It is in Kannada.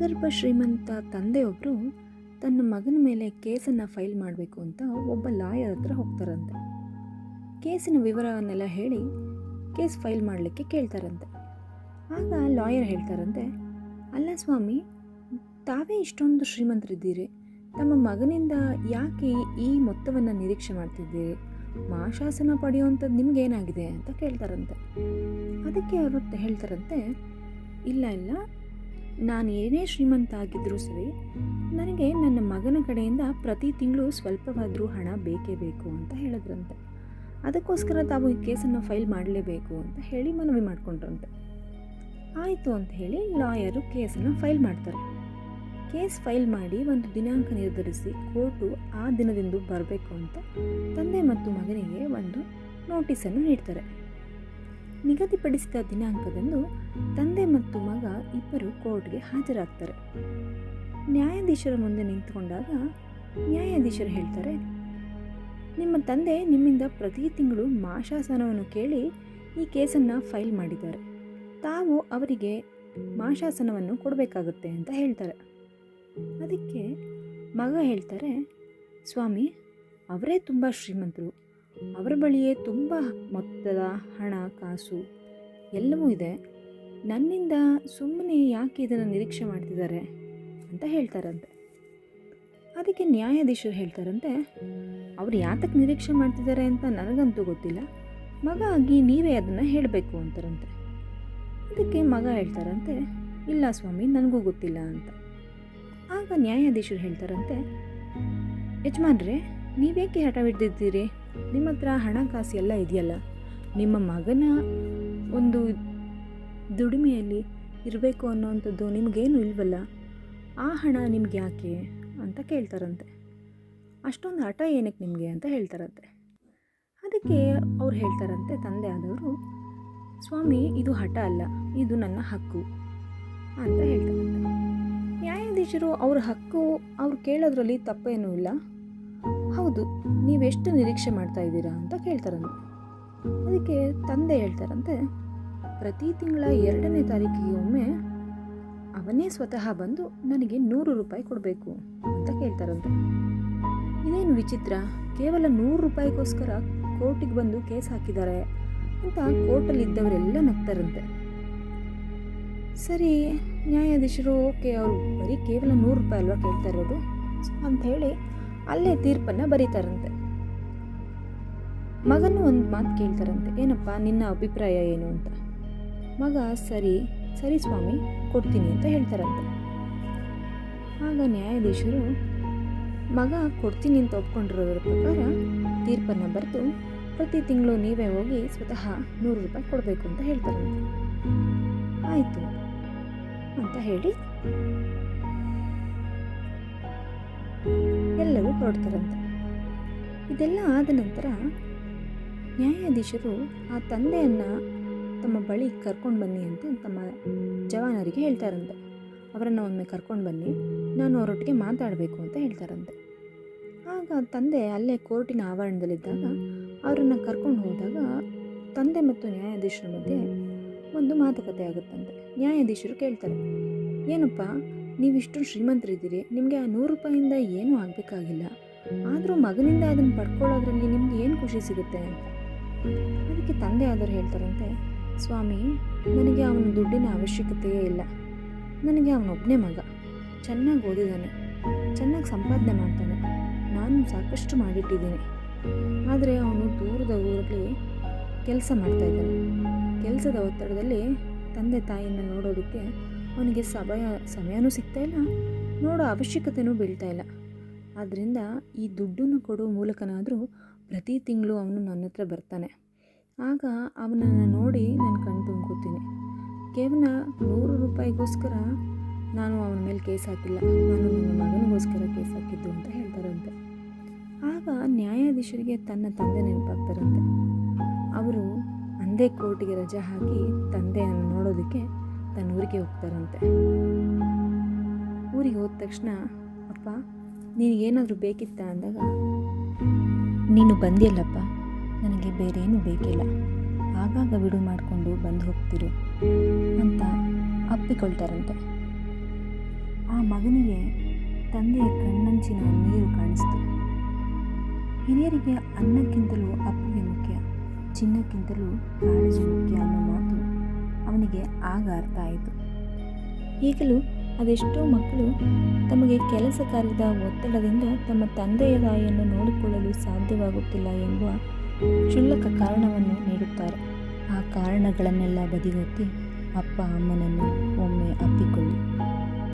ಅಗರ್ಭ ಶ್ರೀಮಂತ ತಂದೆಯೊಬ್ಬರು ತನ್ನ ಮಗನ ಮೇಲೆ ಕೇಸನ್ನು ಫೈಲ್ ಮಾಡಬೇಕು ಅಂತ ಒಬ್ಬ ಲಾಯರ್ ಹತ್ರ ಹೋಗ್ತಾರಂತೆ. ಕೇಸಿನ ವಿವರವನ್ನೆಲ್ಲ ಹೇಳಿ ಕೇಸ್ ಫೈಲ್ ಮಾಡಲಿಕ್ಕೆ ಕೇಳ್ತಾರಂತೆ. ಆಗ ಲಾಯರ್ ಹೇಳ್ತಾರಂತೆ, ಅಲ್ಲ ಸ್ವಾಮಿ, ತಾವೇ ಇಷ್ಟೊಂದು ಶ್ರೀಮಂತರಿದ್ದೀರಿ, ತಮ್ಮ ಮಗನಿಂದ ಯಾಕೆ ಈ ಮೊತ್ತವನ್ನು ನಿರೀಕ್ಷೆ ಮಾಡ್ತಿದ್ದೀರಿ? ಮಾಶಾಸನ ಪಡೆಯುವಂಥದ್ದು ನಿಮಗೇನಾಗಿದೆ ಅಂತ ಕೇಳ್ತಾರಂತೆ. ಅದಕ್ಕೆ ಅವರು ಹೇಳ್ತಾರಂತೆ, ಇಲ್ಲ ನಾನು ಏನೇ ಶ್ರೀಮಂತ ಆಗಿದ್ದರೂ ಸರಿ, ನನಗೆ ನನ್ನ ಮಗನ ಕಡೆಯಿಂದ ಪ್ರತಿ ತಿಂಗಳು ಸ್ವಲ್ಪವಾದರೂ ಹಣ ಬೇಕೇ ಬೇಕು ಅಂತ ಹೇಳಿದ್ರಂತೆ. ಅದಕ್ಕೋಸ್ಕರ ತಾವು ಈ ಕೇಸನ್ನು ಫೈಲ್ ಮಾಡಲೇಬೇಕು ಅಂತ ಹೇಳಿ ಮನವಿ ಮಾಡಿಕೊಂಡ್ರಂತೆ. ಆಯಿತು ಅಂತ ಹೇಳಿ ಲಾಯರು ಕೇಸನ್ನು ಫೈಲ್ ಮಾಡ್ತಾರೆ. ಕೇಸ್ ಫೈಲ್ ಮಾಡಿ ಒಂದು ದಿನಾಂಕ ನಿರ್ಧರಿಸಿ ಕೋರ್ಟು ಆ ದಿನದಿಂದ ಬರಬೇಕು ಅಂತ ತಂದೆ ಮತ್ತು ಮಗನಿಗೆ ಒಂದು ನೋಟಿಸನ್ನು ನೀಡ್ತಾರೆ. ನಿಗದಿಪಡಿಸಿದ ದಿನಾಂಕದಂದು ತಂದೆ ಮತ್ತು ಮಗ ಇಬ್ಬರು ಕೋರ್ಟ್ಗೆ ಹಾಜರಾಗ್ತಾರೆ. ನ್ಯಾಯಾಧೀಶರ ಮುಂದೆ ನಿಂತುಕೊಂಡಾಗ ನ್ಯಾಯಾಧೀಶರು ಹೇಳ್ತಾರೆ, ನಿಮ್ಮ ತಂದೆ ನಿಮ್ಮಿಂದ ಪ್ರತಿ ತಿಂಗಳು ಮಾಶಾಸನವನ್ನು ಕೇಳಿ ಈ ಕೇಸನ್ನು ಫೈಲ್ ಮಾಡಿದ್ದಾರೆ. ತಾವು ಅವರಿಗೆ ಮಾಶಾಸನವನ್ನು ಕೊಡಬೇಕಾಗುತ್ತೆ ಅಂತ ಹೇಳ್ತಾರೆ. ಅದಕ್ಕೆ ಮಗ ಹೇಳ್ತಾರೆ, ಸ್ವಾಮಿ, ಅವರೇ ತುಂಬ ಶ್ರೀಮಂತರು, ಅವರ ಬಳಿಯೇ ತುಂಬ ಮೊತ್ತದ ಹಣ ಕಾಸು ಎಲ್ಲವೂ ಇದೆ, ನನ್ನಿಂದ ಸುಮ್ಮನೆ ಯಾಕೆ ಇದನ್ನು ನಿರೀಕ್ಷೆ ಮಾಡ್ತಿದ್ದಾರೆ ಅಂತ ಹೇಳ್ತಾರಂತೆ. ಅದಕ್ಕೆ ನ್ಯಾಯಾಧೀಶರು ಹೇಳ್ತಾರಂತೆ, ಅವ್ರು ಯಾತಕ್ಕೆ ನಿರೀಕ್ಷೆ ಮಾಡ್ತಿದ್ದಾರೆ ಅಂತ ನನಗಂತೂ ಗೊತ್ತಿಲ್ಲ, ಮಗ ಆಗಿ ನೀವೇ ಅದನ್ನು ಹೇಳಬೇಕು ಅಂತಾರಂತೆ. ಅದಕ್ಕೆ ಮಗ ಹೇಳ್ತಾರಂತೆ, ಇಲ್ಲ ಸ್ವಾಮಿ, ನನಗೂ ಗೊತ್ತಿಲ್ಲ ಅಂತ. ಆಗ ನ್ಯಾಯಾಧೀಶರು ಹೇಳ್ತಾರಂತೆ, ಯಜಮಾನ್ರೆ, ನೀವೇಕೆ ಹಠ ಹಿಡ್ದಿದ್ದೀರಿ? ನಿಮ್ಮ ಹತ್ರ ಹಣಕಾಸು ಎಲ್ಲ ಇದೆಯಲ್ಲ, ನಿಮ್ಮ ಮಗನ ಒಂದು ದುಡಿಮೆಯಲ್ಲಿ ಇರಬೇಕು ಅನ್ನೋವಂಥದ್ದು ನಿಮಗೇನು ಇಲ್ವಲ್ಲ, ಆ ಹಣ ನಿಮ್ಗೆ ಯಾಕೆ ಅಂತ ಕೇಳ್ತಾರಂತೆ. ಅಷ್ಟೊಂದು ಹಠ ಏನಕ್ಕೆ ನಿಮಗೆ ಅಂತ ಹೇಳ್ತಾರಂತೆ. ಅದಕ್ಕೆ ಅವ್ರು ಹೇಳ್ತಾರಂತೆ, ತಂದೆ ಆದವರು, ಸ್ವಾಮಿ, ಇದು ಹಠ ಅಲ್ಲ, ಇದು ನನ್ನ ಹಕ್ಕು ಅಂತ ಹೇಳ್ತಾರಂತೆ. ನ್ಯಾಯಾಧೀಶರು ಅವ್ರ ಹಕ್ಕು ಅವ್ರು ಕೇಳೋದ್ರಲ್ಲಿ ತಪ್ಪೇನೂ ಇಲ್ಲ, ಹೌದು, ನೀವೆಷ್ಟು ನಿರೀಕ್ಷೆ ಮಾಡ್ತಾ ಇದ್ದೀರಾ ಅಂತ ಕೇಳ್ತಾರಂತೆ. ಅದಕ್ಕೆ ತಂದೆ ಹೇಳ್ತಾರಂತೆ, ಪ್ರತಿ ತಿಂಗಳ 2ನೇ ತಾರೀಕಿಗೆ ಒಮ್ಮೆ ಅವನೇ ಸ್ವತಃ ಬಂದು ನನಗೆ 100 ರೂಪಾಯಿ ಕೊಡಬೇಕು ಅಂತ ಕೇಳ್ತಾರಂತೆ. ಇದೇನು ವಿಚಿತ್ರ, ಕೇವಲ 100 ರೂಪಾಯಿಗೋಸ್ಕರ ಕೋರ್ಟಿಗೆ ಬಂದು ಕೇಸ್ ಹಾಕಿದ್ದಾರೆ ಅಂತ ಕೋರ್ಟಲ್ಲಿದ್ದವರೆಲ್ಲ ನಗ್ತಾರಂತೆ. ಸರಿ, ನ್ಯಾಯಾಧೀಶರು ಓಕೆ, ಅವರು ಬರೀ ಕೇವಲ 100 ರೂಪಾಯಿ ಅಲ್ವಾ ಕೇಳ್ತಾ ಇರೋದು ಅಂಥೇಳಿ ಅಲ್ಲೇ ತೀರ್ಪನ್ನು ಬರೀತಾರಂತೆ. ಮಗನೂ ಒಂದು ಮಾತು ಕೇಳ್ತಾರಂತೆ, ಏನಪ್ಪ ನಿನ್ನ ಅಭಿಪ್ರಾಯ ಏನು ಅಂತ. ಮಗ ಸರಿ ಸ್ವಾಮಿ, ಕೊಡ್ತೀನಿ ಅಂತ ಹೇಳ್ತಾರಂತೆ. ಆಗ ನ್ಯಾಯಾಧೀಶರು ಮಗ ಕೊಡ್ತೀನಿ ಅಂತ ಒಪ್ಕೊಂಡಿರೋದ್ರ ಪ್ರಕಾರ ತೀರ್ಪನ್ನು ಬರೆದು ಪ್ರತಿ ತಿಂಗಳು ನೀವೇ ಹೋಗಿ ಸ್ವತಃ 100 ರೂಪಾಯಿ ಕೊಡಬೇಕು ಅಂತ ಹೇಳ್ತಾರಂತೆ. ಆಯಿತು ಅಂತ ಹೇಳಿ ಎಲ್ಲರೂ ಹೊರಡ್ತಾರಂತೆ. ಇದೆಲ್ಲ ಆದ ನಂತರ ನ್ಯಾಯಾಧೀಶರು ಆ ತಂದೆಯನ್ನು ತಮ್ಮ ಬಳಿ ಕರ್ಕೊಂಡು ಬನ್ನಿ ಅಂತ ತಮ್ಮ ಜವಾನರಿಗೆ ಹೇಳ್ತಾರಂತೆ. ಅವರನ್ನು ಒಮ್ಮೆ ಕರ್ಕೊಂಡು ಬನ್ನಿ, ನಾನು ಅವರೊಟ್ಟಿಗೆ ಮಾತಾಡಬೇಕು ಅಂತ ಹೇಳ್ತಾರಂತೆ. ಆಗ ತಂದೆ ಅಲ್ಲೇ ಕೋರ್ಟಿನ ಆವರಣದಲ್ಲಿದ್ದಾಗ ಅವರನ್ನು ಕರ್ಕೊಂಡು ಹೋದಾಗ ತಂದೆ ಮತ್ತು ನ್ಯಾಯಾಧೀಶರ ಮಧ್ಯೆ ಒಂದು ಮಾತುಕತೆ ಆಗುತ್ತಂತೆ. ನ್ಯಾಯಾಧೀಶರು ಕೇಳ್ತಾರೆ, ಏನಪ್ಪ ನೀವಿಷ್ಟು ಶ್ರೀಮಂತರಿದ್ದೀರಿ, ನಿಮಗೆ ಆ 100 ರೂಪಾಯಿಂದ ಏನೂ ಆಗಬೇಕಾಗಿಲ್ಲ, ಆದರೂ ಮಗನಿಂದ ಅದನ್ನು ಪಡ್ಕೊಳ್ಳೋದ್ರಲ್ಲಿ ನಿಮ್ಗೆ ಏನು ಖುಷಿ ಸಿಗುತ್ತೆ ಅಂತ. ಅದಕ್ಕೆ ತಂದೆ ಆದವರು ಹೇಳ್ತಾರಂತೆ, ಸ್ವಾಮಿ, ನನಗೆ ಅವನ ದುಡ್ಡಿನ ಅವಶ್ಯಕತೆಯೇ ಇಲ್ಲ, ನನಗೆ ಅವನೊಬ್ಬನೇ ಮಗ, ಚೆನ್ನಾಗಿ ಓದಿದ್ದಾನೆ, ಚೆನ್ನಾಗಿ ಸಂಪಾದನೆ ಮಾಡ್ತಾನೆ, ನಾನು ಸಾಕಷ್ಟು ಮಾಡಿಟ್ಟಿದ್ದೀನಿ. ಆದರೆ ಅವನು ದೂರದ ಊರಲ್ಲಿ ಕೆಲಸ ಮಾಡ್ತಾಯಿದ್ದಾನೆ. ಕೆಲಸದ ಒತ್ತಡದಲ್ಲಿ ತಂದೆ ತಾಯಿಯನ್ನು ನೋಡೋದಕ್ಕೆ ಅವನಿಗೆ ಸಮಯನೂ ಸಿಗ್ತಾಯಿಲ್ಲ, ನೋಡೋ ಅವಶ್ಯಕತೆಯೂ ಬೀಳ್ತಾಯಿಲ್ಲ. ಆದ್ದರಿಂದ ಈ ದುಡ್ಡನ್ನು ಕೊಡೋ ಮೂಲಕನಾದರೂ ಪ್ರತಿ ತಿಂಗಳು ಅವನು ನನ್ನ ಹತ್ರ ಬರ್ತಾನೆ. ಆಗ ಅವನನ್ನು ನೋಡಿ ನಾನು ಕಣ್ ತುಂಬ್ಕೋತೀನಿ. ಕೇವಲ 100 ರೂಪಾಯಿಗೋಸ್ಕರ ನಾನು ಅವನ ಮೇಲೆ ಕೇಸ್ ಹಾಕಿಲ್ಲ, ನಾನು ನನ್ನ ಮಗನಿಗೋಸ್ಕರ ಕೇಸ್ ಹಾಕಿದ್ದು ಅಂತ ಹೇಳ್ತಾರಂತೆ. ಆಗ ನ್ಯಾಯಾಧೀಶರಿಗೆ ತನ್ನ ತಂದೆ ನೆನಪಾಗ್ತಾರಂತೆ. ಅವರು ಅಂದೇ ಕೋರ್ಟಿಗೆ ರಜೆ ಹಾಕಿ ತಂದೆಯನ್ನು ನೋಡೋದಕ್ಕೆ ತನ್ನ ಊರಿಗೆ ಹೋಗ್ತಾರಂತೆ. ಊರಿಗೆ ಹೋದ ತಕ್ಷಣ, ಅಪ್ಪ ನಿನಗೇನಾದರೂ ಬೇಕಿತ್ತಾ ಅಂದಾಗ, ನೀನು ಬಂದಿಲ್ಲಪ್ಪ, ನನಗೆ ಬೇರೇನೂ ಬೇಕಿಲ್ಲ, ಆಗಾಗ ಬಿಡು ಮಾಡಿಕೊಂಡು ಬಂದು ಹೋಗ್ತಿರು ಅಂತ ಅಪ್ಪಿಕೊಳ್ತಾರಂತೆ. ಮಗನಿಗೆ ತಂದೆಯ ಕಣ್ಣಂಚಿನ ನೀರು ಕಾಣಿಸ್ತು. ಹಿರಿಯರಿಗೆ ಅನ್ನಕ್ಕಿಂತಲೂ ಅಪ್ಪಿಗೆ ಮುಖ್ಯ, ಚಿನ್ನಕ್ಕಿಂತಲೂ ಕಾಳಜಿ ಮುಖ್ಯ ಅನ್ನೋ ಮಾತು ಅವನಿಗೆ ಆಗ ಅರ್ಥ ಆಯಿತು. ಈಗಲೂ ಅದೆಷ್ಟೋ ಮಕ್ಕಳು ತಮಗೆ ಕೆಲಸ ಕಾರ್ಯದ ಒತ್ತಡದಿಂದ ತಮ್ಮ ತಂದೆಯ ತಾಯಿಯನ್ನು ನೋಡಿಕೊಳ್ಳಲು ಸಾಧ್ಯವಾಗುತ್ತಿಲ್ಲ ಎಂಬ ಕ್ಷುಲ್ಲಕ ಕಾರಣವನ್ನು ನೀಡುತ್ತಾರೆ. ಆ ಕಾರಣಗಳನ್ನೆಲ್ಲ ಬದಿಗೊತ್ತಿ ಅಪ್ಪ ಅಮ್ಮನನ್ನು ಒಮ್ಮೆ ಅಪ್ಪಿಕೊಳ್ಳಿ.